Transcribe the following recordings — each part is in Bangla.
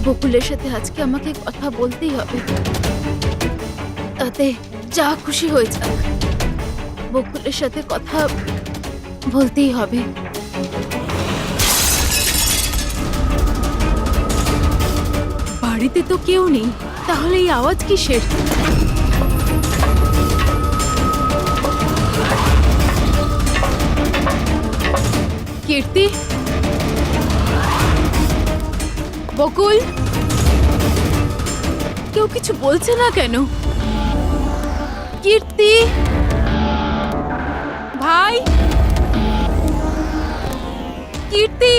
বকুলের সাথে আজকে আমাকে কথা বলতেই হবে। তাতে যা খুশি হয়ে যাক, বকুলের সাথে কথা বলতেই হবে। বাড়িতে তো কেউ নেই, তাহলে এই আওয়াজ কিসের? কীর্তি, বকুল, কেউ কিছু বলছে না কেন? কীর্তি ভাই, কীর্তি,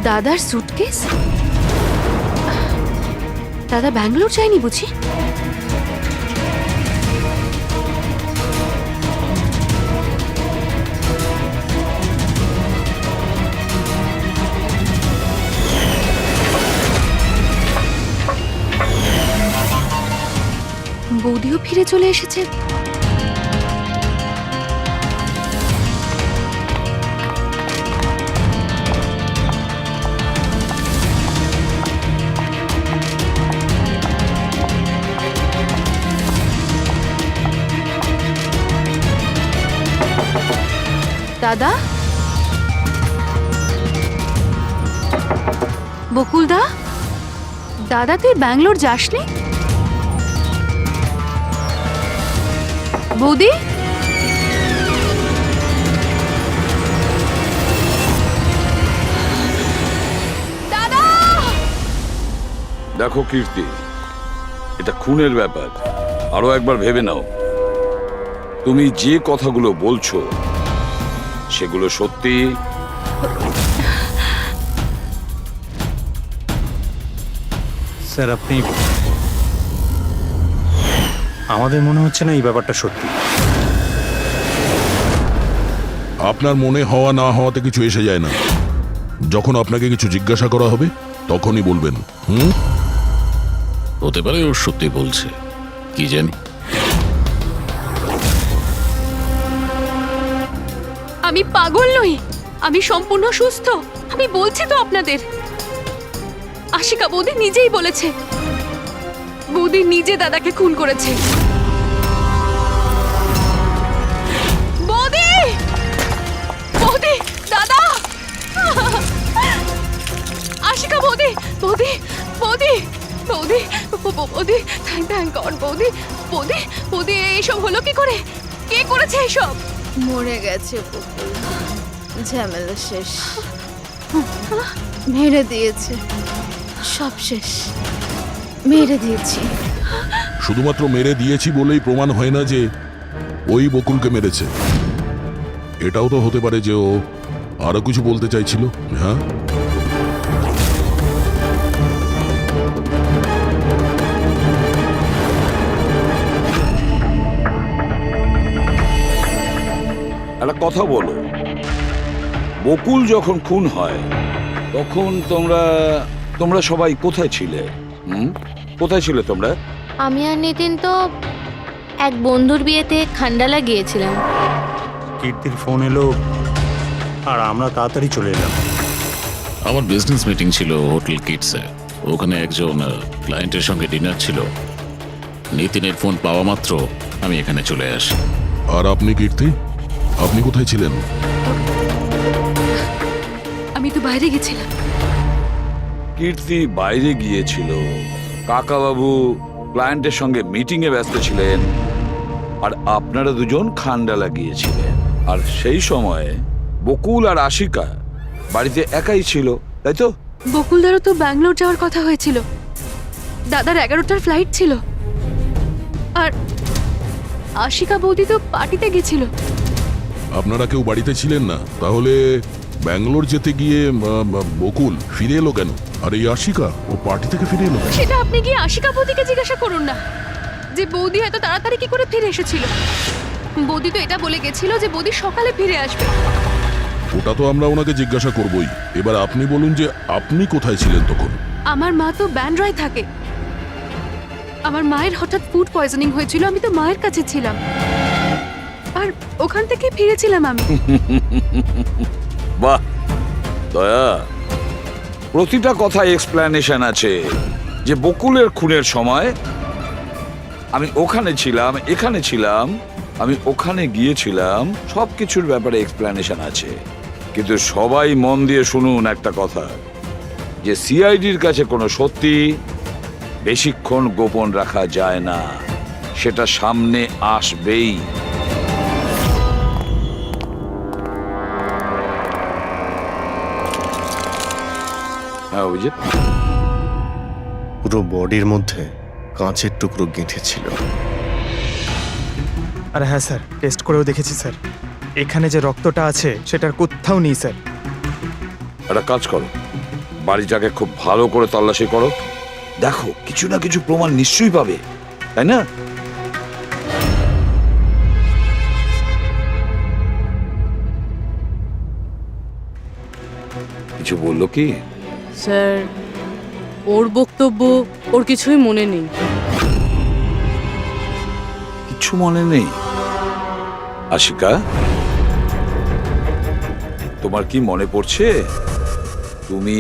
দাদার সুটকেস? দাদা ব্যাঙ্গালোর যায়নি বুঝি? বৌদিও ফিরে চলে এসেছে। দাদা, বকুলদা, দাদা তুই ব্যাঙ্গালোর যাসনি? বৌদি, দাদা! দেখো কীর্তি, এটা খুনের ব্যাপার, আরো একবার ভেবে নাও। তুমি যে কথাগুলো বলছো সেগুলো সত্যি? স্যার আপনি, আমাদের মনে হচ্ছে না এই ব্যাপারটা সত্যি। আপনার মনে হওয়া না হওয়াতে কিছু এসে যায় না। যখন আপনাকে কিছু জিজ্ঞাসা করা হবে তখনই বলবেন। হতে পারে ও সত্যি বলছে, কি জানি। আমি পাগল নই, আমি সম্পূর্ণ সুস্থ। আমি বলছি তো আপনাদের, আশিকা বৌদি নিজেই বলেছে বৌদি নিজে দাদাকে খুন করেছে। বৌদি, বৌদি, দাদা, আশিকা বৌদি, বৌদি, বৌদি, বৌদি, বৌদি, থ্যাংক গড বৌদি, বৌদি, বৌদি, এইসব হলো কি করে? কে করেছে এইসব? মরে গেছে বকুল, ঝামেলা শেষ, মেরে দিয়েছে, সব শেষ, মেরে দিয়েছি। শুধুমাত্র মেরে দিয়েছি বলেই প্রমাণ হয় না যে ওই বকুলকে মেরেছে। এটাও তো হতে পারে যে ও আরো কিছু বলতে চাইছিল। হ্যাঁ, একটা কথা বলো, বকুল যখন খুন হয় তখন তোমরা সবাই কোথায় ছিলে? কোথায় ছিলে তোমরা? আমি আর নিতিন তো এক বন্ধুর বিয়েতে খান্ডালা গিয়েছিলাম। কীর্তির ফোন এলো আর আমরা তাড়াতাড়ি চলে এলাম। আমার বিজনেস মিটিং ছিল হোটেল কিটসে, ওখানে একজন ক্লায়েন্টের সঙ্গে ডিনার ছিল। নিতিনের ফোন পাওয়া মাত্র আমি এখানে চলে আসি। আর আপনি কীর্তি, আপনি কোথায় ছিলেন? আমি তো বাইরে গেছিলাম। কীর্তি বাইরে গিয়েছিল, কাকাবাবু ক্লায়েন্টের সঙ্গে মিটিং এ ব্যস্ত ছিলেন, আর আপনারা দুজন খান্ডালা গিয়েছিলেন। আর সেই সময়ে বকুল আর আশিকা বাড়িতে একাই ছিল, তাই তো? বকুলদারও তো ব্যাঙ্গালোর যাওয়ার কথা হয়েছিল, দাদার 11টার ফ্লাইট ছিল, আর আশিকা বৌদি তো পার্টিতে গেছিল। আপনারা কেউ বাড়িতে ছিলেন না, তাহলে ব্যাঙ্গালোর যেতে গিয়ে বকুল ফিরে এলো কেন? আর এই আশিকা ও পার্টি থেকে ফিরে এলো কেন? সেটা আপনি গিয়ে আশিকা বৌদিকে জিজ্ঞাসা করুন না যে বৌদি এত তাড়াতাড়ি কি করে ফিরে এসেছিল। বৌদি তো এটা বলে গেছিল যে বৌদি সকালে ফিরে আসবে। ওটা তো আমরা ওনাকে জিজ্ঞাসা করবই। এবার আপনি বলুন যে আপনি কোথায় ছিলেন তখন? আমার মা তো ব্যান্ড্রায় থাকে। আমার মায়ের হঠাৎ ফুড পয়জনিং হয়েছিল, আমি তো মায়ের কাছে ছিলাম, আর ওখান থেকে ফিরেছিলাম আমি। বাহ দয়া, প্রতিটা কথা এক্সপ্লেনেশন আছে। যে বকুলের খুনের সময় আমি ওখানে ছিলাম, এখানে ছিলাম, আমি ওখানে গিয়েছিলাম, সবকিছুর ব্যাপারে এক্সপ্লেনেশন আছে। কিন্তু সবাই মন দিয়ে শুনুন একটা কথা, যে সিআইডির কাছে কোনো সত্যি বেশিক্ষণ গোপন রাখা যায় না, সেটা সামনে আসবেই। হ্যাঁ অভিজিৎ, পুরো বডির মধ্যে কাঁচের টুকরো গেঁথে ছিল। আর হ্যাঁ স্যার, টেস্ট করেও দেখেছি স্যার, এখানে যে রক্তটা আছে সেটার কোথাও নেই স্যার। একটা কাজ করো, বাড়িটাকে খুব ভালো করে তল্লাশি করো, দেখো কিছু না কিছু প্রমাণ নিশ্চয়ই পাবে, তাই না? কিছু বললো কি? স্যার, ওর বক্তব্য ওর কিছুই মনে নেই। কিছু মনে নেই? আশিকা, তোমার কি মনে পড়ছে তুমি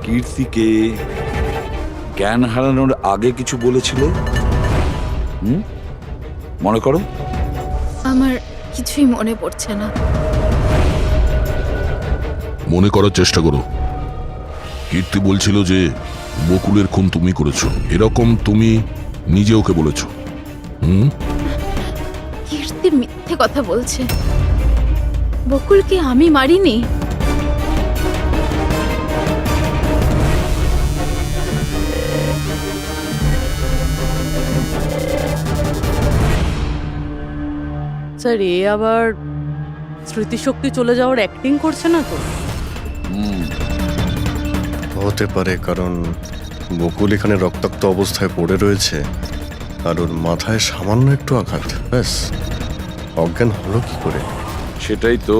কীর্তিকে জ্ঞান হারানোর আগে কিছু বলেছিলে? মনে করো। আমার কিছুই মনে পড়ছে না। মনে করার চেষ্টা করো। কীর্তি বলছিল যে বকুলের খুন তুমি করেছো, এরকম তুমি নিজে ওকে বলেছো। কীর্তি মিথ্যে কথা বলছে। বকুলকে আমি মারিনি। স্যার, এ আবার স্মৃতিশক্তি চলে যাওয়ার অ্যাক্টিং করছে না তো? হতে পারে, কারণ বকুল এখানে রক্তাক্ত অবস্থায় পড়ে রয়েছে আর ওর মাথায় সামান্য একটু আঘাত, ব্যাস অজ্ঞান হলো কি করে? সেটাই তো,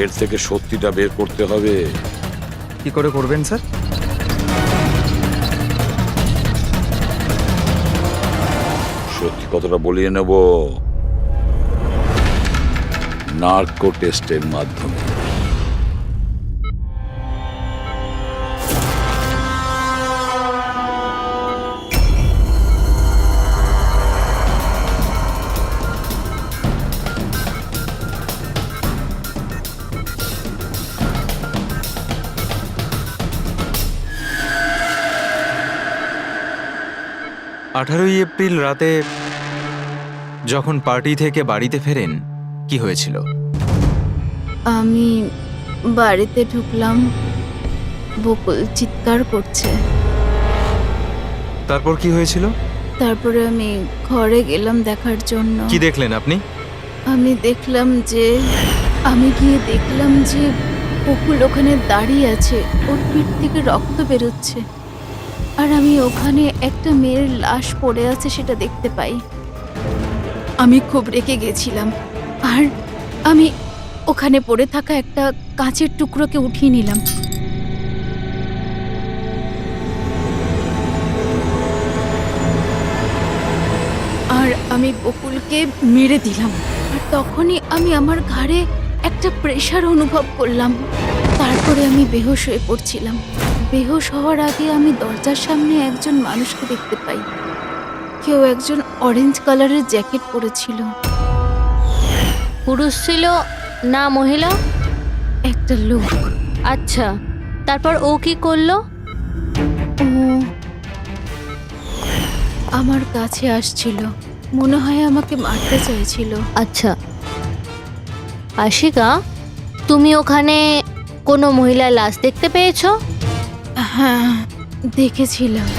এর থেকে সত্যিটা বের করতে হবে। কি করে করবেন স্যার? সত্যি কথাটা বলিয়ে নেব নার্কো টেস্টের মাধ্যমে। আঠারোই এপ্রিল রাতে যখন পার্টি থেকে বাড়িতে ফেরেন, কি হয়েছিল? আমি বাড়িতে ঢুকলাম, বকুল চিৎকার করছে। তারপর কি হয়েছিল? তারপরে আমি ঘরে গেলাম দেখার জন্য। কি দেখলেন আপনি? আমি গিয়ে দেখলাম যে বকুল ওখানে দাঁড়িয়ে আছে, ওর পিঠ থেকে রক্ত বেরোচ্ছে, আর আমি ওখানে একটা মেয়ের লাশ পড়ে আছে সেটা দেখতে পাই। আমি খুব রেগে গেছিলাম, আর আমি ওখানে পড়ে থাকা একটা কাঁচের টুকরোকে উঠিয়ে নিলাম। আর আমি বকুলকে মেরে দিলাম। আর তখনই আমি আমার ঘাড়ে একটা প্রেশার অনুভব করলাম। তারপরে আমি বেহুশ হয়ে পড়ছিলাম। বেহুশ হওয়ার আগে আমি দরজার সামনে একজন মানুষকে দেখতে পাই। কেউ একজন অরেঞ্জ কালারের জ্যাকেট পরেছিল। পুরুষ ছিল না মহিলা? একটা লোক। আচ্ছা, তারপর ও কি করলো? ও আমার কাছে আসছিল, মনে হয় আমাকে মারতে চাইছিল। আচ্ছা আশিকা, তুমি ওখানে কোনো মহিলার লাশ দেখতে পেয়েছো? হ্যাঁ, দেখেছিলাম।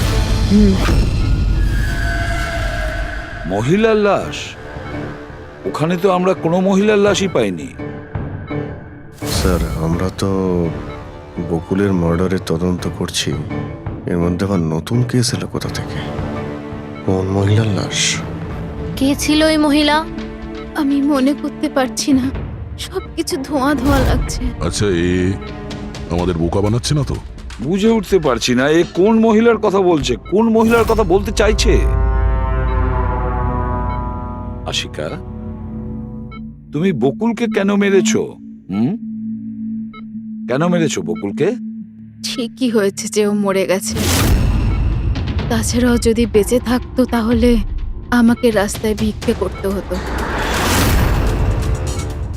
মহিলার লাশ? ওখানে তো আমরা কোনো মহিলার লাশই পাইনি। স্যার আমরা তো বকুলের মার্ডারের তদন্ত করছি, এর মধ্যে আবার নতুন কেস এলো কোথা থেকে? কোন মহিলার লাশ? কে ছিল ওই মহিলা? আমি মনে করতে পারছি না, সবকিছু ধোঁয়া ধোঁয়া লাগছে। আচ্ছা, এ আমাদের বোকা বানাচ্ছে না তো? বুঝে উঠতে পারছি না এ কোন মহিলার কথা বলছে, কোন মহিলার কথা বলতে চাইছে। আশিকা, তুমি বকুলকে কেন মেরেছো? কেন মেরেছো বকুলকে? ঠিকই হয়েছে যে ও মরে গেছে। তাছাড়াও যদি বেঁচে থাকতো তাহলে আমাকে রাস্তায় ভিক্ষে করতে হতো।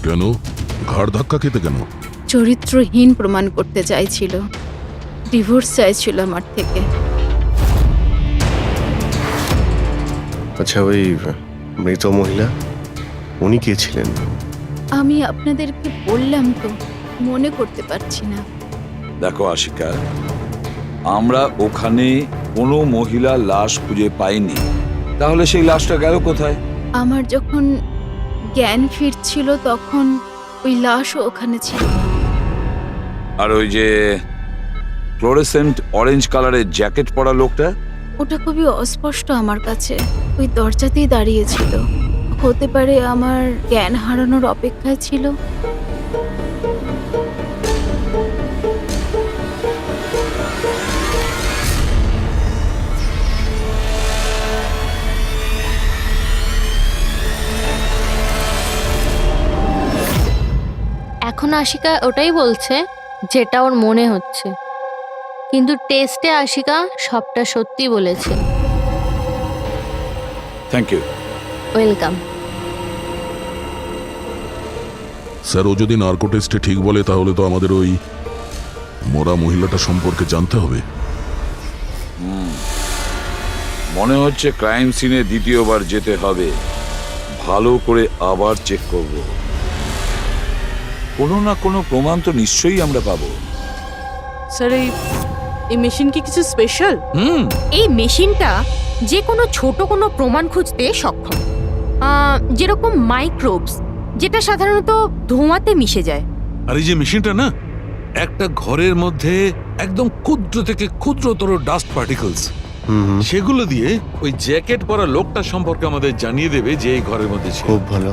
কেন? ঘাড় ধাক্কা খেতে কেন? চরিত্রহীন প্রমাণ করতে চাইছিল, ডিভোর্স চাইছিল আমার থেকে। আচ্ছা, ওই মৃত মহিলা উনি কে ছিলেন? আমি আপনাদেরকে বললাম তো, মনে করতে পারছি না। দেখো আশিকা, আমরা ওখানে কোনো মহিলা লাশ খুঁজে পাইনি, তাহলে সেই লাশটা গেল কোথায়? আমার যখন জ্ঞান ফিরছিল তখন ওই লাশও ওখানে ছিল। আর ওই যে ফ্লোরেসেন্ট অরেঞ্জ কালারের জ্যাকেট পরা লোকটা? ওটা খুবই অস্পষ্ট আমার কাছে, ওই দরজাতেই দাঁড়িয়েছিল। হতে পারে আমার জ্ঞান হারানোর অপেক্ষায় ছিল। এখন আশিকা ওটাই বলছে যেটা ওর মনে হচ্ছে, কিন্তু টেস্টে আশিকা সবটা সত্যি বলেছে। Thank you. ওয়েলকাম। স্যার, ও যদি নার্কো টেস্টে ঠিক বলে তাহলে তো আমাদের ওই মরা মহিলাটা সম্পর্কে জানতে হবে। মনে হচ্ছে ক্রাইম সিনে দ্বিতীয়বার যেতে হবে, ভালো করে আবার চেক করব। কোনো না কোনো প্রমাণ তো নিশ্চয়ই আমরা পাবো। স্যার এই মেশিন কি কিছু স্পেশাল? এই মেশিনটা যে কোনো ছোট কোনো প্রমাণ খুঁজতে সক্ষম, যেরকম মাইক্রোবস, যেটা সাধারণত ধোঁয়াতে মিশে যায়। আর এই যে মেশিনটা না, একটা ঘরের মধ্যে একদম ক্ষুদ্র থেকে ক্ষুদ্রতর ডাস্ট পার্টিকলস, সেগুলো দিয়ে ওই জ্যাকেট পরা লোকটা সম্পর্কে আমাদের জানিয়ে দেবে যে এই ঘরের মধ্যে ছিল। খুব ভালো।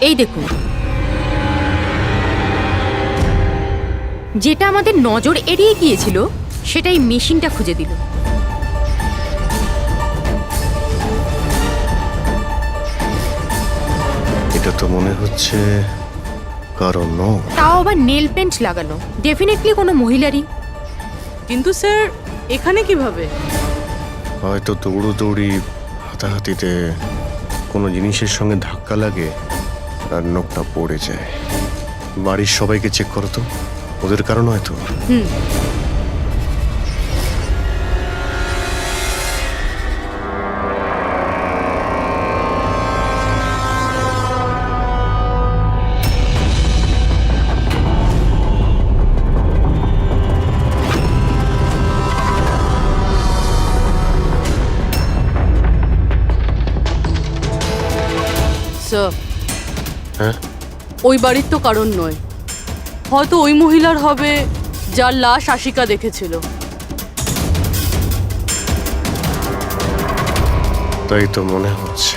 এই দেখুন, যেটা আমাদের নজর এড়িয়ে গিয়েছিল সেটাই মেশিনটা খুঁজে দিল। এটা তো মনে হচ্ছে কারণ নয়। তাও আবার নেল পেন্ট লাগানো, ডেফিনেটলি কোনো মহিলারই। কিন্তু স্যার এখানে কিভাবে? হয়তো দৌড়োদৌড়ি, হাতাহাতিতে কোনো জিনিসের সঙ্গে ধাক্কা লাগে আর নখটা পড়ে যায়। বাড়ির সবাইকে চেক করো তো, ওদের কারণ হয়তো। স্যার হ্যাঁ, ওই বাড়ির তো কারণ নয়, হয়তো ওই মহিলার হবে যার লাশ আশিকা দেখেছিল। তাই তো মনে হচ্ছে।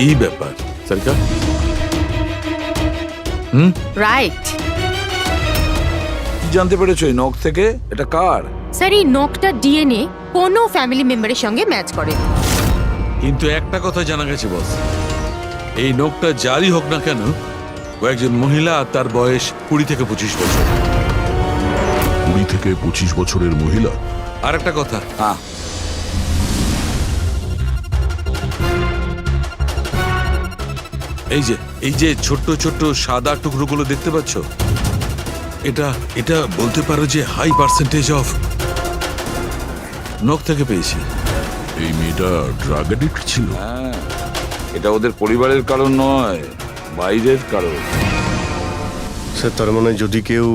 এই ব্যাপার সরকার। রাইট কি জানতে পেরেছো এই নখ থেকে? এটা কার? স্যার, এই নখটা ডিএনএ কোনো ফ্যামিলি মেম্বারের সঙ্গে ম্যাচ করে। কিন্তু একটা কথা জানা গেছে বস, এই নোকটা যারই হোক না কেন, ও একজন মহিলা আর তার বয়স 20 থেকে 25 বছর। 20 থেকে 25 বছরের মহিলা? আর একটা কথা, হ্যাঁ, এই যে ছোট্ট ছোট্ট সাদা টুকরোগুলো দেখতে পাচ্ছ, এটা এটা বলতে পারো যে হাই পার্সেন্টেজ অফ নখ থেকে পেয়েছি। এই মেয়েটা ড্রাগ এডিক্ট ছিল? হ্যাঁ, এটা ওদের পরিবারের কারণ নয়, বাইরের কারণ। স্যার, তার মানে যদি কেউ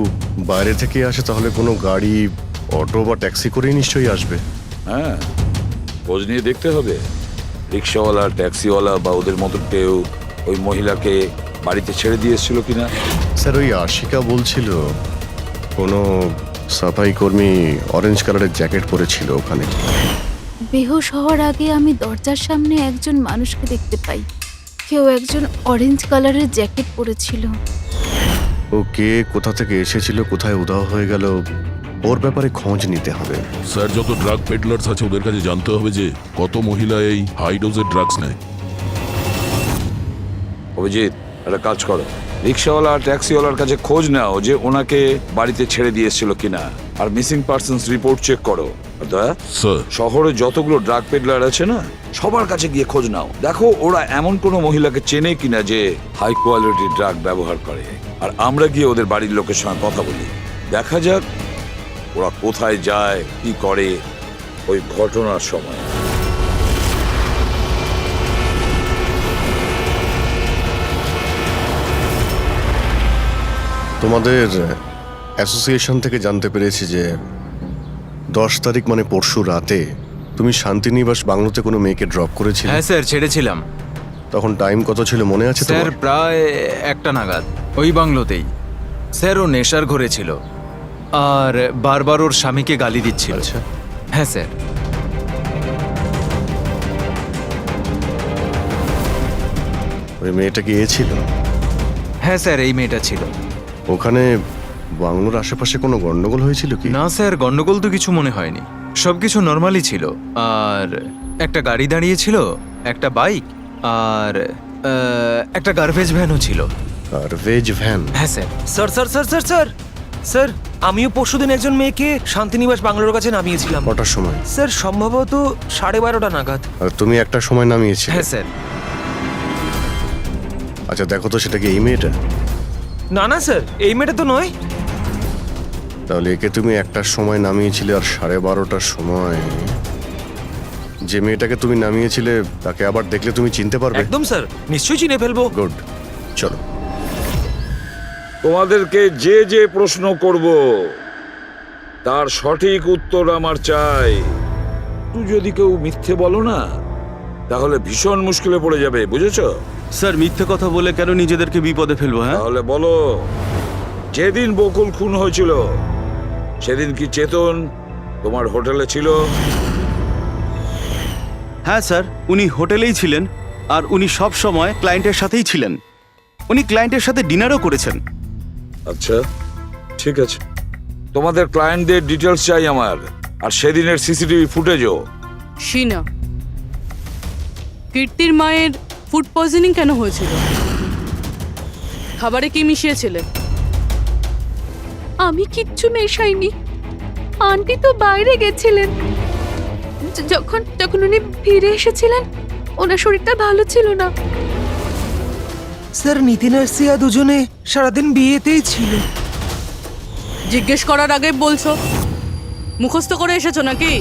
বাইরে থেকে আসে তাহলে কোনো গাড়ি, অটো বা ট্যাক্সি করেই নিশ্চয়ই আসবে। হ্যাঁ, খোঁজ নিয়ে দেখতে হবে রিক্সাওয়ালা, ট্যাক্সিওয়ালা বা ওদের মতো কেউ ওই মহিলাকে বাড়িতে ছেড়ে দিয়ে এসেছিল কিনা। স্যার, ওই আশিকা বলছিল কোনো সাফাই কর্মী অরেঞ্জ কালারের জ্যাকেট পরেছিল ওখানে। বেহুশ হওয়ার আগে আমি দরজার সামনে একজন মানুষকে দেখতে পাই। কেউ একজন অরেঞ্জ কালারের জ্যাকেট পরেছিল। ও কে, কোথা থেকে এসেছিল, কোথায় উধাও হয়ে গেল, ওর ব্যাপারে খোঁজ নিতে হবে। স্যার, যত ড্রাগ পেডলার্স আছে ওদের কাছে জানতে হবে যে কত মহিলা এই হাই ডোজের ড্রাগস নেয়। অভিজিৎ, একটা কাজ করো, রিক্সাওয়ালা আর ট্যাক্সিওয়ালার কাছে খোঁজ নাও যে ওনাকে বাড়িতে ছেড়ে দিয়ে এসেছিল কিনা, আর মিসিং পার্সনস রিপোর্ট চেক করো। আর দয়া, স্যার, শহরে যতগুলো ড্রাগ পেডলার আছে না, সবার কাছে গিয়ে খোঁজ নাও, দেখো ওরা এমন কোনো মহিলাকে চেনে কিনা যে হাই কোয়ালিটির ড্রাগ ব্যবহার করে। আর আমরা গিয়ে ওদের বাড়ির লোকের সঙ্গে কথা বলি, দেখা যাক ওরা কোথায় যায়, কি করে ওই ঘটনার সময়। তোমাদের অ্যাসোসিয়েশন থেকে জানতে পেরেছি যে 10 তারিখ মানে পরশু রাতে তুমি শান্তিনিবাস বাংলোতে কোনো মেয়েকে ড্রপ করেছিলে। হ্যাঁ স্যার, ছেড়েছিলাম। তখন টাইম কত ছিল মনে আছে স্যার, তোমার? প্রায় 1টা নাগাদ ওই বাংলোতেই। স্যার, ও নেশার ঘরে ছিল আর বারবার ওর স্বামীকে গালি দিচ্ছিল। আচ্ছা, হ্যাঁ স্যার। ওই মেয়েটা কি এ ছিল? হ্যাঁ স্যার, এই মেয়েটা ছিল। ওখানে বাংলোর আশেপাশে কোনো গন্ডগোল হয়েছিল কি? না স্যার, গন্ডগোল তো কিছু মনে হয়নি, সবকিছু নর্মালি ছিল। আর একটা গাড়ি দাঁড়িয়ে ছিল, একটা বাইক, আর একটা গার্বেজ ভ্যানও ছিল। Garbage van? হ্যাঁ sir. Sir sir sir sir sir sir, আমিও পরশুদিন একজন মেয়েকে শান্তিনিবাস বাংলোর কাছে নামিয়েছিলাম। কটার সময়? স্যার, সম্ভবত 12:30 নাগাদ। আর তুমি একটা সময় নামিয়েছিলে? হ্যাঁ স্যার। আচ্ছা, দেখো তো সেটা কি এই মেয়েটা? না না স্যার, এই মেয়েটা তো নয়। তাহলে একে তুমি একটার সময় নামিয়েছিলে আর 12:30টার সময় যে মেয়েটাকে তুমি নামিয়েছিলে তাকে আবার দেখলে তুমি চিনতে পারবে? একদম স্যার, নিশ্চয়ই চিনে ফেলবো। গুড, চলো। তোমাদেরকে যে যে প্রশ্ন করব তার সঠিক উত্তর আমার চাই। তুই যদি কেউ মিথ্যে বলো না, তাহলে ভীষণ মুশকিলে পড়ে যাবে, বুঝেছো? স্যার, মিথ্যে কথা বলে কেন নিজেদেরকে বিপদে ফেলবো? হ্যাঁ, তাহলে বলো, যেদিন বকুল খুন হয়েছিল সেদিন কি চেতন তোমার হোটেলে ছিল? হ্যাঁ স্যার, উনি হোটেলেই ছিলেন আর উনি সব সময় ক্লায়েন্টের সাথেই ছিলেন। উনি ক্লায়েন্টের সাথে ডিনারও করেছেন। আচ্ছা, ঠিক আছে, তোমাদের ক্লায়েন্টদের ডিটেলস চাই আমার, আর সেদিনের সিসিটিভি ফুটেজও। শিনা, কীর্তির মায়ের ফুড পয়জনিং কেন হয়েছিল? খাবারে কি মিশিয়েছিলে? আমি কিচ্ছু মেশাইনি, আন্টি তো বাইরে গেছিলেন। যখন যখন উনি ফিরে এসেছিলেন, ওনার শরীরটা ভালো ছিল না। স্যার, নিতিন আর সিয়া দুজনে সারাদিন বিয়েতেই ছিল। জিজ্ঞেস করার আগে বলছো, মুখস্থ করে এসেছো নাকি?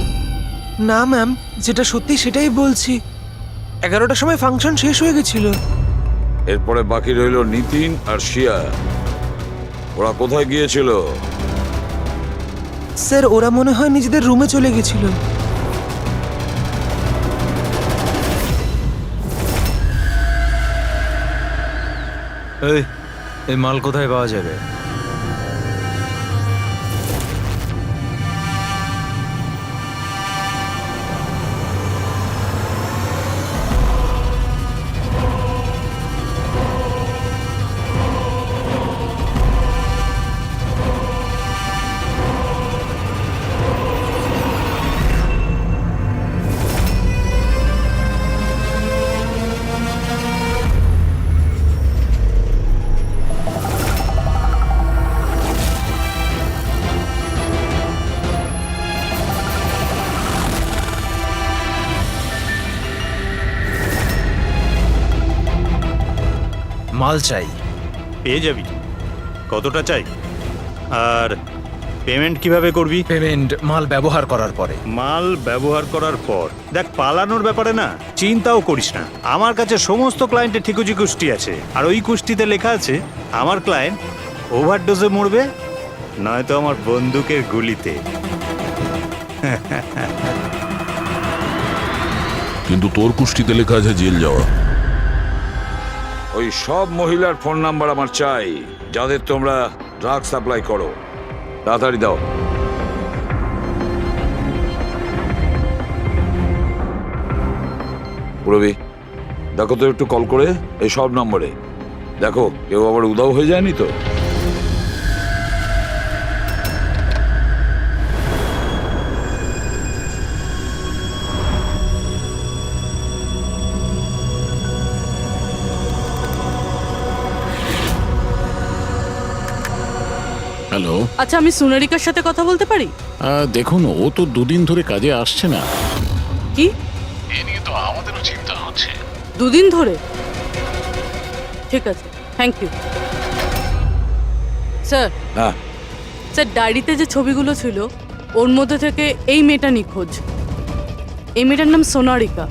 না ম্যাম, যেটা সত্যি সেটাই বলছি। 11টার সময় ফাংশন শেষ হয়ে গেছিল। এরপরে বাকি রইল নিতিন আর শিয়া। ওরা কোথায় গিয়েছিল? স্যার, ওরা মনে হয় নিজেদের রুমে চলে গেছিল। এই মাল কোথায় পাওয়া যাবে? মাল চাই। পেয়ে যাবি। কতটা চাই? আর পেমেন্ট কিভাবে করবি? পেমেন্ট মাল ব্যবহার করার পরে। মাল ব্যবহার করার পর দেখ, পালানোর ব্যাপারে না চিন্তাও করিস না। আমার কাছে সমস্ত ক্লায়েন্টের ঠিকুজি কুষ্টি আছে, আর ওই কুষ্টিতে লেখা আছে আমার ক্লায়েন্ট ওভারডোজে মরবে, নয়তো আমার বন্দুকের গুলিতে। কিন্তু তোর কুষ্টিতে লেখা আছে জেল যাওয়া। ওই সব মহিলার ফোন নাম্বার আমার চাই, যাদের তোমরা ড্রাগ সাপ্লাই করো। তাড়াতাড়ি দাও। পুরবি, দেখো তো একটু কল করে এই সব নম্বরে। দেখো কেউ আবার উধাও হয়ে যায়নি তো। হ্যালো। আচ্ছা, আমি সোনারিকার সাথে কথা বলতে পারি? দেখুন, ও তো দুদিন ধরে কাজে আসছে না। কি? এ নিয়ে তো আমাদেরও চিন্তা হচ্ছে। 2 দিন ধরে? ঠিক আছে, থ্যাংক ইউ স্যার। হ্যাঁ স্যার, ডায়েরিতে যে ছবিগুলো ছিল ওর মধ্যে থেকে এই মেয়েটা নিখোঁজ। এই মেয়েটার নাম সোনারিকা,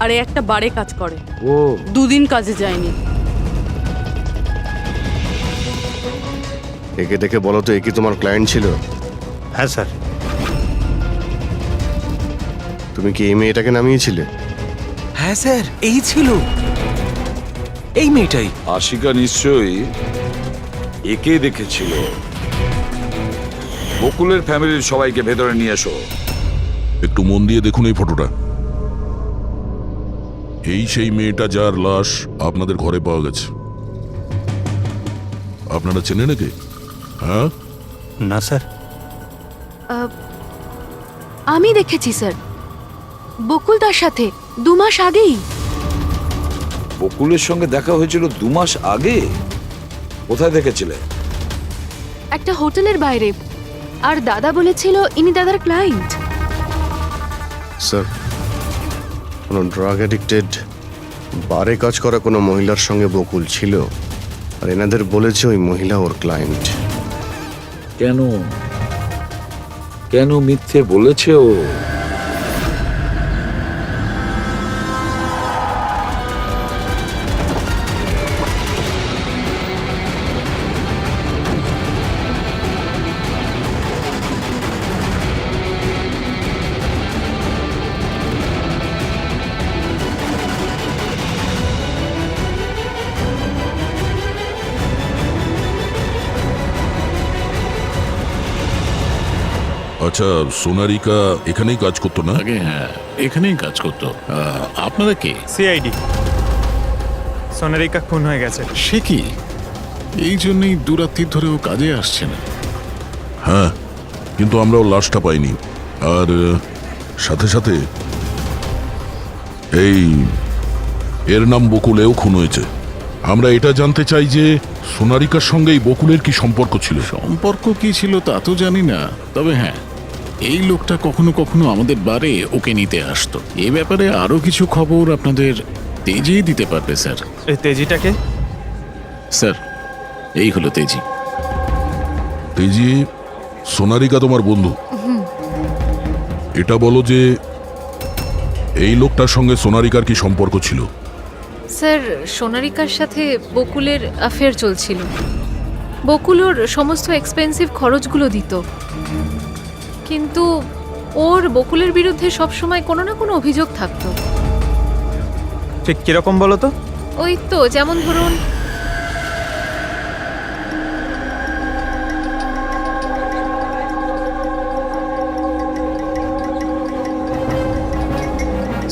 আর এ একটা বারে কাজ করে। ও 2 দিন কাজে যায়নি। একে দেখে বলো তো, এ কি তোমার ক্লায়েন্ট ছিল? হ্যাঁ স্যার। তুমি কি এই মেয়েটাকে নামিয়েছিলে? হ্যাঁ স্যার, এই ছিল, এই মেয়েটাই। আশিকা নিশ্চয়ই একে দেখেছিল। বকুলের ফ্যামিলির সবাইকে ভেতরে নিয়ে এসো। একটু মন দিয়ে দেখুন এই ফটোটা। এই সেই মেয়েটা যার লাশ আপনাদের ঘরে পাওয়া গেছে। আপনারা চেনেন নাকি? হ্যাঁ না স্যার। আমি দেখেছি স্যার, বকুল তার সাথে 2 মাস আগেই। বকুলের সঙ্গে দেখা হয়েছিল 2 মাস আগে? কোথায় দেখেছিলে? একটা হোটেলের বাইরে। আর দাদা বলেছিল ইনি দাদার ক্লায়েন্ট। স্যার, কোনো ড্রাগ অ্যাডিক্টেড বারে কাজ করা কোনো মহিলার সঙ্গে বকুল ছিল, আর এনাদের বলেছে ওই মহিলা ওর ক্লায়েন্ট। কেন কেন মিথ্যে বলেছে ও? আচ্ছা, সোনারিকা এখানেই কাজ করতো না? আগে হ্যাঁ, এখানেই কাজ করতো। আপনারা কে? সিআইডি। সোনারিকা খুন হয়ে গেছে। সে কি? এই জন্যই 2 রাত্রি ধরে ও কাজে আসছে না। হ্যাঁ, কিন্তু আমরা ওর লাশটা পাইনি। আর সাথে সাথে এর নাম বকুলেও খুন হয়েছে। আমরা এটা জানতে চাই যে সোনারিকার সঙ্গে এই বকুলের কি সম্পর্ক ছিল? সম্পর্ক কি ছিল তা তো জানি না, তবে হ্যাঁ, এই লোকটা কখনো কখনো আমাদের বারে ওকে নিতে আসতো। এ ব্যাপারে আরো কিছু খবর আপনাদের তেজি দিতে পারবে স্যার। এই তেজিটাকে? স্যার, এই হলো তেজি। তেজি, সোনারিকা তোমার বন্ধু। এটা বলো যে এই লোকটার সঙ্গে সোনারিকার কি সম্পর্ক ছিল? স্যার, সোনারিকার সাথে বকুলের অ্যাফেয়ার চলছিল। বকুল ওর সমস্ত এক্সপেন্সিভ খরচগুলো দিত, কিন্তু ওর বকুলের বিরুদ্ধে সবসময় কোনো না কোনো অভিযোগ থাকতো। ঠিক কিরকম বলো তো? ওই তো, যেমন ধরুন,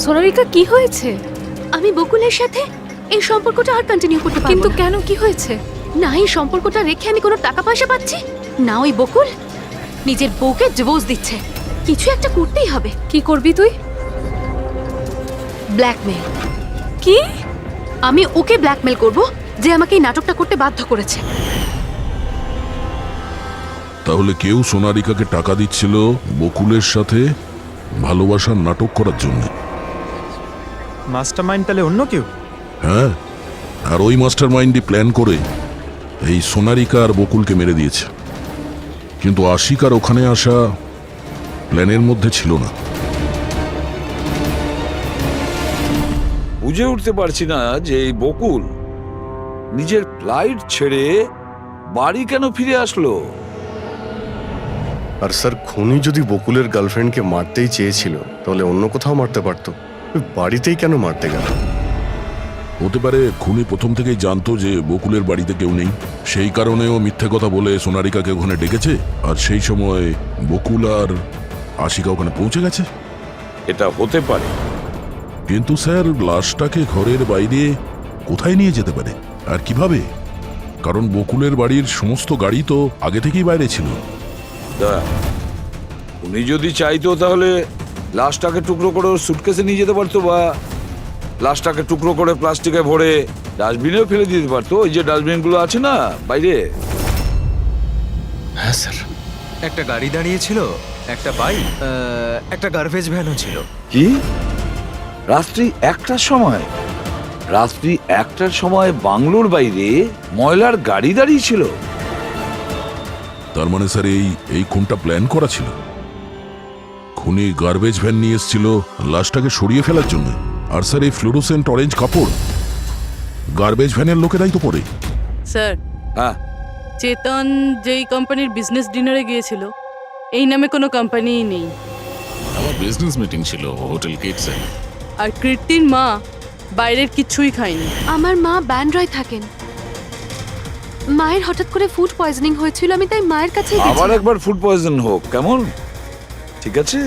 সোনারিকা কি হয়েছে? আমি বকুলের সাথে এই সম্পর্কটা আর কন্টিনিউ করতে পারবো কিন্তু না। কেন, কি হয়েছে? না এই সম্পর্কটা রেখে আমি কোনো টাকা পয়সা পাচ্ছি না, ওই বকুল নিজের বউকে ডিভোর্স দিচ্ছে। কিছু একটা করতেই হবে। কি করবি তুই? ব্ল্যাকমেল। কি? আমি ওকে ব্ল্যাকমেল করব যে আমাকে এই নাটকটা করতে বাধ্য করেছে। তাহলে কেউ সোনারিকাকে টাকা দিচ্ছিল বকুলের সাথে ভালোবাসার নাটক করার জন্য। মাস্টারমাইন্ড তাহলে অন্য কেউ? হ্যাঁ, আর ওই মাস্টার মাইন্ডই প্ল্যান করে এই সোনারিকা আর বকুলকে মেরে দিয়েছে। কিন্তু আশিকার ওখানে আসা প্ল্যানের মধ্যে ছিল না। বুঝে উঠতে পারছি না যে এই বকুল নিজের ফ্লাইট ছেড়ে বাড়ি কেন ফিরে আসলো। আর স্যার, খুনি যদি বকুলের গার্লফ্রেন্ডকে মারতেই চেয়েছিল তাহলে অন্য কোথাও মারতে পারতো, ওই বাড়িতেই কেন মারতে গেল? হতে পারে খুনি প্রথম থেকেই জানতো যে বকুলের বাড়িতে কেউ নেই, সেই কারণেও মিথ্যে কথা বলে সোনারিকাকে ওখানে ডেকেছে, আর সেই সময় বকুল আর আশিকা ওখানে পৌঁছে গেছে। এটা হতে পারে, কিন্তু স্যার লাশটাকে ঘরের বাইরে কোথায় নিয়ে যেতে পারে আর কিভাবে? কারণ বকুলের বাড়ির সমস্ত গাড়ি তো আগে থেকেই বাইরে ছিল। তা উনি যদি চাইতো তাহলে লাশটাকে টুকরো করে ওর সুটকেসে নিয়ে যেতে পারতো, বা লাশটাকে টুকরো করে প্লাস্টিকে ভরে ডাস্টবিনেও ফেলে দিতে পারতো। ওই যে ডাস্টবিনগুলো আছে না বাইরে। হ্যাঁ স্যার। একটা গাড়ি দাঁড়িয়েছিল, একটা বাইক, একটা গার্বেজ ভ্যানও ছিল। কি রাত্রি 1টার সময়? রাত্রি 1টার সময় বাংলোর বাইরে ময়লার গাড়ি দাঁড়িয়ে ছিল? তার মানে স্যার এই খুনটা প্ল্যান করা ছিল। খুনি গার্বেজ ভ্যান নিয়ে এসেছিল লাশটাকে সরিয়ে ফেলার জন্য। আর স্যার এই ফ্লুরোসেন্ট অরেঞ্জ কাপড় গার্বেজ ভ্যানের লোকেরাই তো পরে। স্যার, হ্যাঁ, চেতন যেই কোম্পানির বিজনেস ডিনারে গিয়েছিল এই নামে কোনো কোম্পানিই নেই। আমার বিজনেস মিটিং ছিল হোটেল কিটসে। আর কীর্তির মা বাইরের কিছুই খায়নি। আমার মা ব্যান্ড্রয় থাকেন। মায়ের হঠাৎ করে ফুড পয়জনিং হয়েছিল, আমি তাই মায়ের কাছে আবার একবার ফুড পয়জন হোক কেমন? ঠিক আছে,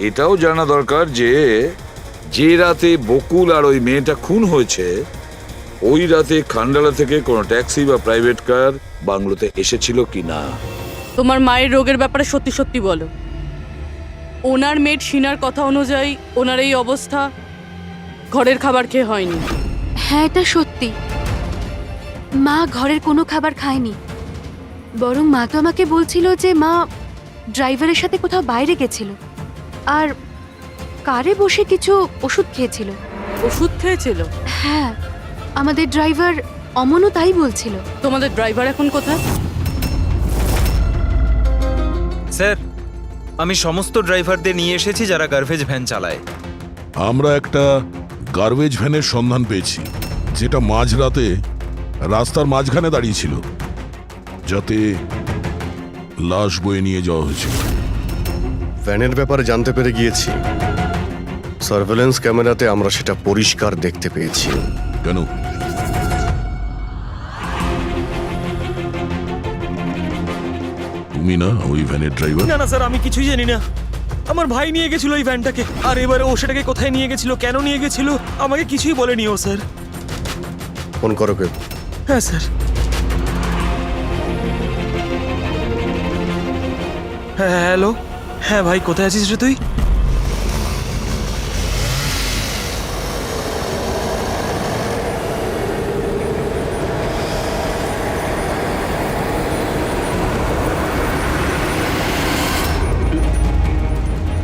এটাও জানা দরকার যে যে রাতে বকুল আর ওই মেয়েটা খুন হয়েছে ওই রাতে খান্ডালা থেকে কোনো ট্যাক্সি বা প্রাইভেট কার বাংলোতে এসেছিল কিনা। তোমার মায়ের রোগের ব্যাপারে সত্যি সত্যি বলো। ওনার মেয়ের শিনার কথা অনুযায়ী ওনার এই অবস্থা ঘরের খাবার খেয়ে হয়নি। হ্যাঁ, এটা সত্যি। মা ঘরের কোনো খাবার খায়নি, বরং মা তো আমাকে বলছিল যে মা ড্রাইভারের সাথে কোথাও বাইরে গেছিল আর কারে বসে কিছু ওষুধ খেয়েছিল। ওষুধ খেয়েছিল? হ্যাঁ, আমাদের ড্রাইভার অমনও তাই বলছিল। তোমাদের ড্রাইভার এখন কোথায়? স্যার, আমি সমস্ত ড্রাইভারদের নিয়ে এসেছি যারা গার্বেজ ভ্যান চালায়। আমরা একটা গার্বেজ ভ্যানের সন্ধান পেয়েছি যেটা মাঝরাতে রাস্তার মাঝখানে দাঁড়িয়েছিল, যাতে লাশ বয়ে নিয়ে যাওয়া হয়েছিল। ভ্যানের ব্যাপারে জানতে পেরে গিয়েছি। সার্ভেলেন্স ক্যামেরাতে আমরা সেটা পরিষ্কার দেখতে পেয়েছি। কেন? তুমি না ওই ভ্যানের ড্রাইভার? না না স্যার, আমি কিছুই জানি না। আমার ভাই নিয়ে গেছিল ওই ভ্যানটাকে, আর এবারে ও সেটাকে কোথায় নিয়ে গেছিল, কেন নিয়ে গেছিল আমাকে কিছুই বলেনি ও স্যার। ফোন করো কেউ? হ্যাঁ স্যার। হ্যাঁ হ্যালো, হ্যাঁ ভাই কোথায় আছিস রে তুই?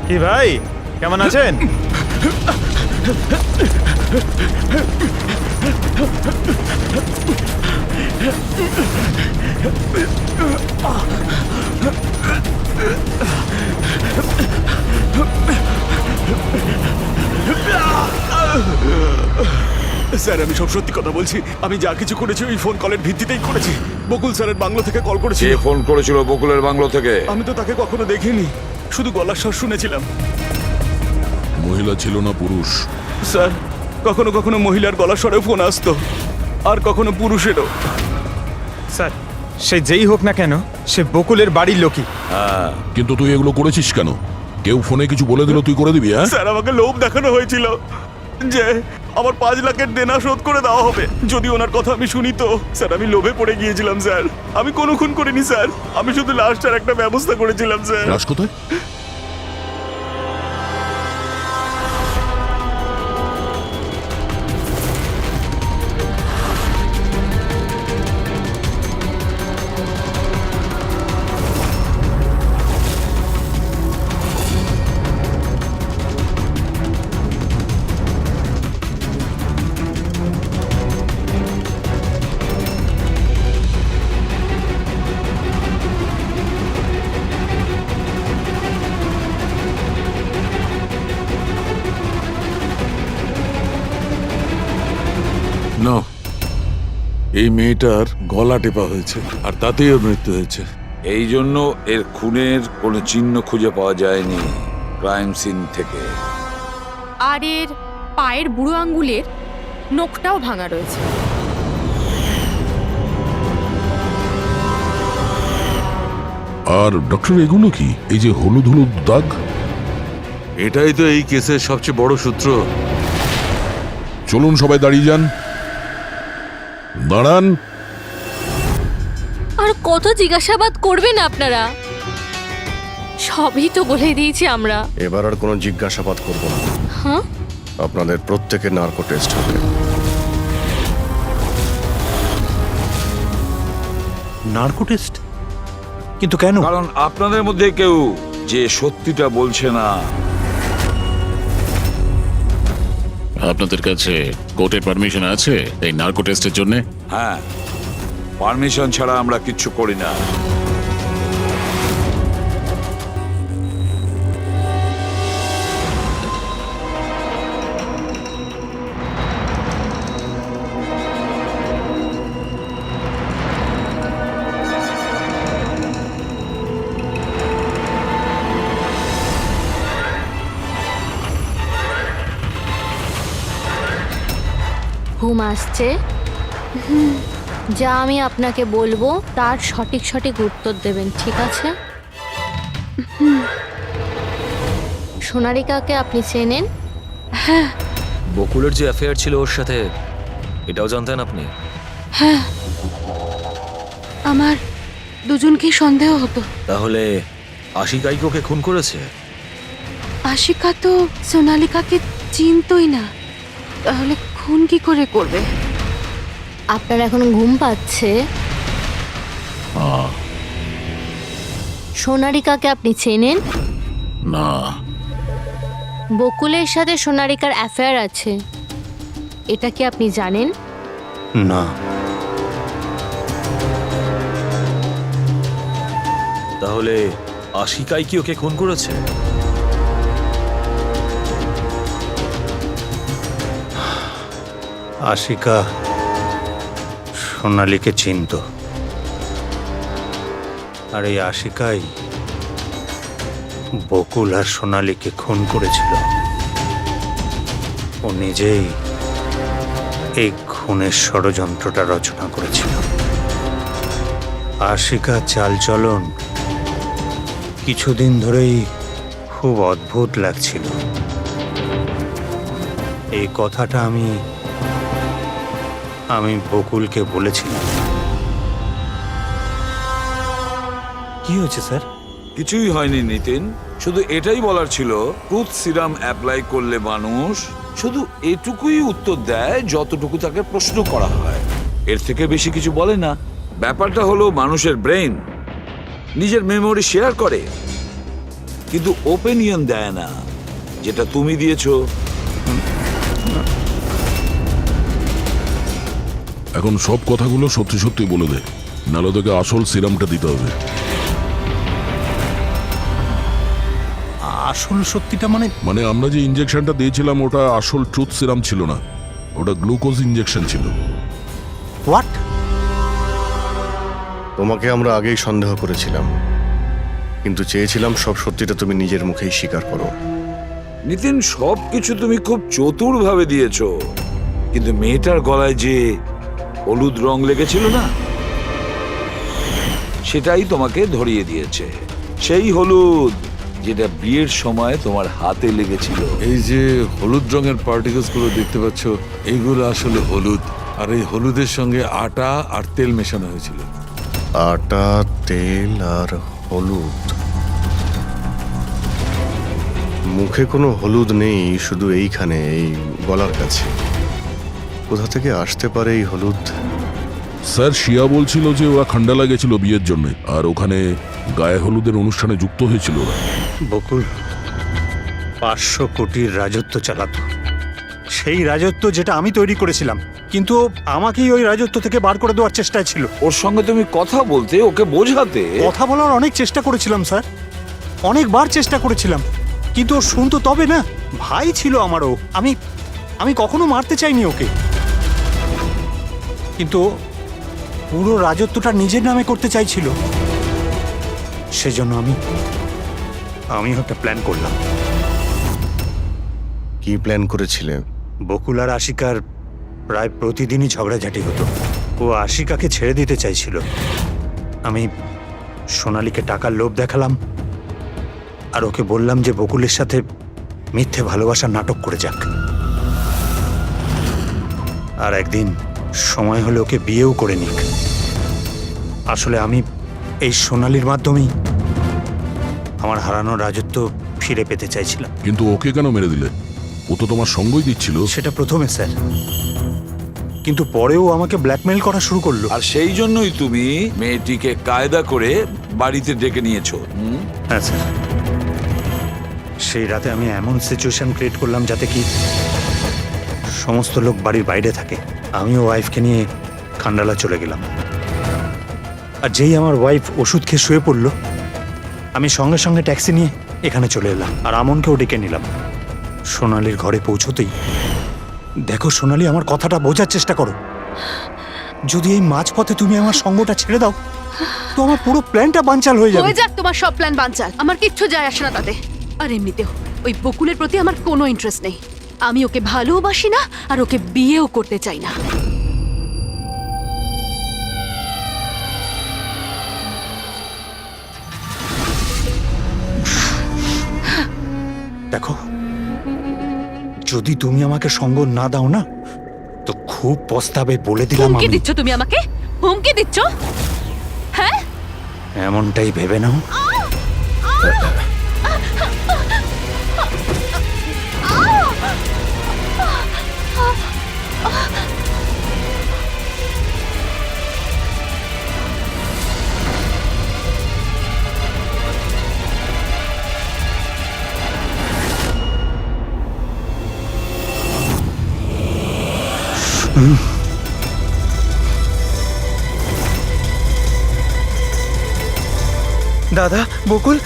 কি ভাই, কেমন আছেন? স্যার, আমি সব সত্যি কথা বলছি। আমি যা কিছু করেছি ওই ফোন কলের ভিত্তিতেই করেছি। বকুল স্যারের বাংলো থেকে কল করেছি। কে ফোন করেছিল বকুলের বাংলো থেকে? আমি তো তাকে কখনো দেখিনি, শুধু গলার স্বর শুনেছিলাম। মহিলা ছিল না পুরুষ? স্যার, কখনো কখনো মহিলার গলার স্বরে ফোন আসতো, আর কখনো পুরুষেরও। স্যার, সে যেই হোক না কেন, সে বকুলের বাড়ির লোকই। কিন্তু তুই এগুলো করেছিস কেন? কেউ ফোনে কিছু বলে দিল তুই করে দিবি? হ্যাঁ স্যার, আমাকে লোভ দেখানো হয়েছিল যে আমার 5 লাখের দেনা শোধ করে দেওয়া হবে যদি ওনার কথা আমি শুনি। তো স্যার, আমি লোভে পড়ে গিয়েছিলাম স্যার। আমি কোনো খুন করিনি স্যার, আমি শুধু লাশটার একটা ব্যবস্থা করেছিলাম স্যার। লাশ কোথায়? না, এই মেয়েটার গলা টেপা হয়েছে আর তাতেই ওর মৃত্যু হয়েছে। এই জন্য এর খুনের কোনো চিহ্ন খুঁজে পাওয়া যায়নি ক্রাইম সিন থেকে। আর এর পায়ের বুড়ো আঙ্গুলের নখটাও ভাঙা রয়েছে। আর ডক্টর এগুলো কি, এই যে হলুদ হলুদ দাগ? এটাই তো এই কেসের সবচেয়ে বড় সূত্র। চলুন সবাই দাঁড়িয়ে যান। দাঁড়ান। আর কত জিজ্ঞাসাবাদ করবেন আপনারা? সবই তো বলে দিয়েছি আমরা। এবার আর কোনো জিজ্ঞাসাবাদ করব না। হ্যাঁ, আপনাদের প্রত্যেকের নার্কো টেস্ট হবে। Narco test? কিন্তু কেন? কারণ আপনাদের মধ্যে কেউ যে সত্যিটা বলছে না। আপনাদের কাছে কোর্টের পারমিশন আছে এই নার্কো টেস্টের জন্য? হ্যাঁ, পারমিশন ছাড়া আমরা কিচ্ছু করি না। ঘুম আসছে? যা আমি আপনাকে বলবো তার সঠিক সঠিক উত্তর দেবেন, ঠিক আছে? সোনারিকাকে আপনি চেনেন? বকুলের যে অ্যাফেয়ার ছিল ওর সাথে, এটাও জানতেন আপনি? হ্যাঁ, আমার দুজনকেই সন্দেহ হতো। তাহলে আশিকাই কি ওকে খুন করেছে? আশিকা তো সোনালিকাকে চিনতই না, তাহলে খুন কি করে করবে? আপনার এখন ঘুম পাচ্ছে? সোনারিকাকে আপনি চেনেন? না। বকুলের সাথে সোনারিকার অ্যাফেয়ার আছে, এটা কি আপনি জানেন? না। তাহলে আশিকাই কি ওকে খুন করেছে? আশিকা সোনালীকে চিনত, আর এই আশিকাই বকুল আর সোনালীকে খুন করেছিল। ও নিজেই এই খুনের ষড়যন্ত্রটা রচনা করেছিল। আশিকা চালচলন কিছুদিন ধরেই খুব অদ্ভুত লাগছিল। এই কথাটা আমি বকুলকে বলেছিলাম। কি হয়েছে স্যার? কিছুই হয়নি নিতিন, শুধু এটাই বলার ছিল টুথ সিরাম অ্যাপ্লাই করলে মানুষ শুধু এটুকুই উত্তর দেয় যতটুকু তাকে প্রশ্ন করা হয়, এর থেকে বেশি কিছু বলে না। ব্যাপারটা হলো মানুষের ব্রেন নিজের মেমোরি শেয়ার করে, কিন্তু ওপিনিয়ন দেয় না, যেটা তুমি দিয়েছো। এখন সব কথাগুলো সত্যি সত্যি বলে দে, নাহলে তোকে আসল সিরামটা দিতে হবে। আসল সত্যিটা মানে আমরা যে ইনজেকশনটা দিয়েছিলাম ওটা আসল ট্রুথ সিরাম ছিল না, ওটা গ্লুকোজ ইনজেকশন ছিল। হোয়াট? তোমাকে আমরা আগেই সন্দেহ করেছিলাম, কিন্তু চেয়েছিলাম সব সত্যিটা তুমি নিজের মুখেই স্বীকার করো। নিতিন, সবকিছু তুমি খুব চতুর ভাবে দিয়েছো, কিন্তু মেয়েটার গলায় যে হলুদ রং লেগেছিল না, সেটাই তোমাকে ধরিয়ে দিয়েছে। সেই হলুদ যেটা বিয়ের সময় তোমার হাতে লেগেছিল। এই যে হলুদ রঙের পার্টিকেলস গুলো দেখতে পাচ্ছ, এইগুলো আসলে হলুদ, আর এই হলুদের সঙ্গে আটা আর তেল মেশানো হয়েছিল। আটা, তেল আর হলুদ। মুখে কোনো হলুদ নেই, শুধু এইখানে, এই গলার কাছে। কোথা থেকে আসতে পারে এই হলুদ? স্যার, শিয়া বলছিল যে ওরা খান্ডালা গেছিল বিয়ের জন্য, আর ওখানে গায়ে হলুদের অনুষ্ঠানে যুক্ত হয়েছিল ওরা। বকুল 500 কোটির রাজত্ব চালাতো, সেই রাজত্ব যেটা আমি তৈরি করেছিলাম, কিন্তু ও আমাকেই ওই রাজত্ব থেকে বার করে দেওয়ার চেষ্টায় ছিল। ওর সঙ্গে তুমি কথা বলতে, ওকে বোঝাতে। কথা বলার অনেক চেষ্টা করেছিলাম স্যার, অনেকবার চেষ্টা করেছিলাম, কিন্তু ও শুনতো তবে না। ভাই ছিল আমারও, আমি কখনো মারতে চাইনি ওকে। কিন্তু পুরো রাজত্বটা নিজের নামে করতে চাইছিল। সেজন্য আমি একটা প্ল্যান করলাম। কি প্ল্যান করেছিলে? বকুল আর আশিকার প্রায় প্রতিদিনই ঝগড়াঝাটি হতো। ও আশিকাকে ছেড়ে দিতে চাইছিল। আমি সোনালীকে টাকার লোভ দেখালাম আর ওকে বললাম যে বকুলের সাথে মিথ্যে ভালোবাসার নাটক করে যাক। আর একদিন সময় হলে ওকে বিয়েও করে নিক। আসলে আমি এই সোনালীর মাধ্যমেই আমার হারানো রাজত্ব ফিরে পেতে চাইছিলাম। কিন্তু ওকে কেন মেরে দিলে? ও তো তোমার সঙ্গই দিচ্ছিল। সেটা প্রথমে স্যার, কিন্তু পরেও আমাকে ব্ল্যাকমেইল করা শুরু করলো। আর সেই জন্যই তুমি মেয়েটিকে কায়দা করে বাড়িতে ডেকে নিয়েছো। হ্যাঁ স্যার, সেই রাতে আমি এমন সিচুয়েশন ক্রিয়েট করলাম যাতে কি সমস্ত লোক বাড়ির বাইরে থাকে। আমিও ওয়াইফকে নিয়ে খান্ডালা চলে গেলাম। আর যেই আমার ওয়াইফ ওষুধ খেয়ে শুয়ে পড়লো, আমি সঙ্গে সঙ্গে ট্যাক্সি নিয়ে এখানে চলে এলাম আর আমনকেও ডেকে নিলাম। সোনালীর ঘরে পৌঁছতেই দেখো সোনালী, আমার কথাটা বোঝার চেষ্টা করো। যদি এই মাঝপথে তুমি আমার সঙ্গটা ছেড়ে দাও তো আমার পুরো প্ল্যানটা বানচাল হয়ে যাবে। হয়ে যাক তোমার সব প্ল্যান বানচাল, আমার কিচ্ছু যায় আসে না তাতে। আর এমনিতেও ওই বকুলের প্রতি আমার কোনো ইন্টারেস্ট নেই। আমি ওকে ভালোবাসি না আর ওকে বিয়েও করতে চাই না। দেখো, যদি তুমি আমাকে সঙ্গ না দাও না তো খুব পস্তাবে বলে দিলাম। হুমকি আমি দিচ্ছ তুমি আমাকে? হুমকি দিচ্ছ? হ্যাঁ, এমনটাই ভেবে নাও। দাদা, বকুল,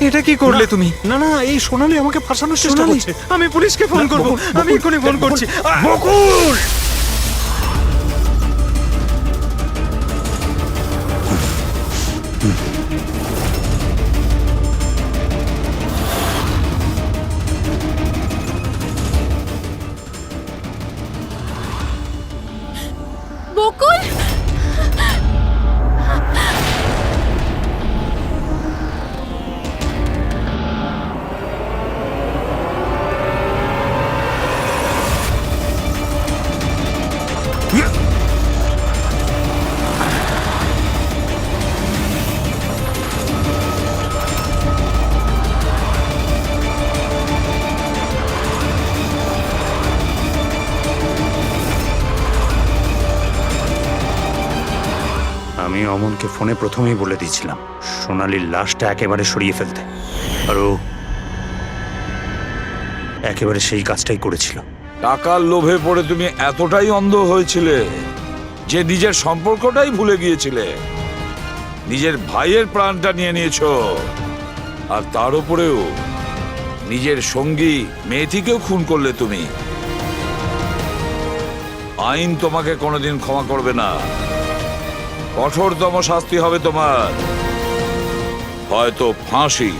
এটা কি করলে তুমি? না না, এই সোনালী আমাকে ফাঁসানোর চেষ্টা সোনালী, করছে। আমি পুলিশকে ফোন করব। আমি এখনই ফোন করছি। বকুল! বকুল! আমি অমনকে ফোনে প্রথমেই বলে দিয়েছিলাম সোনালীর লাশটা একেবারে সরিয়ে ফেলতে, আর ও একেবারে সেই কাজটাই করেছিল। টাকার লোভে পড়ে তুমি এতটাই অন্ধ হয়েছিলে যে নিজের সম্পর্কটাই ভুলে গিয়েছিলে। নিজের ভাইয়ের প্রাণটা নিয়ে নিয়েছো, আর তার উপরেও নিজের সঙ্গী মেয়েটিকেও খুন করলে তুমি। আইন তোমাকে কোনোদিন ক্ষমা করবে না। কঠোরতম শাস্তি হবে তোমার, হয়তো ফাঁসি।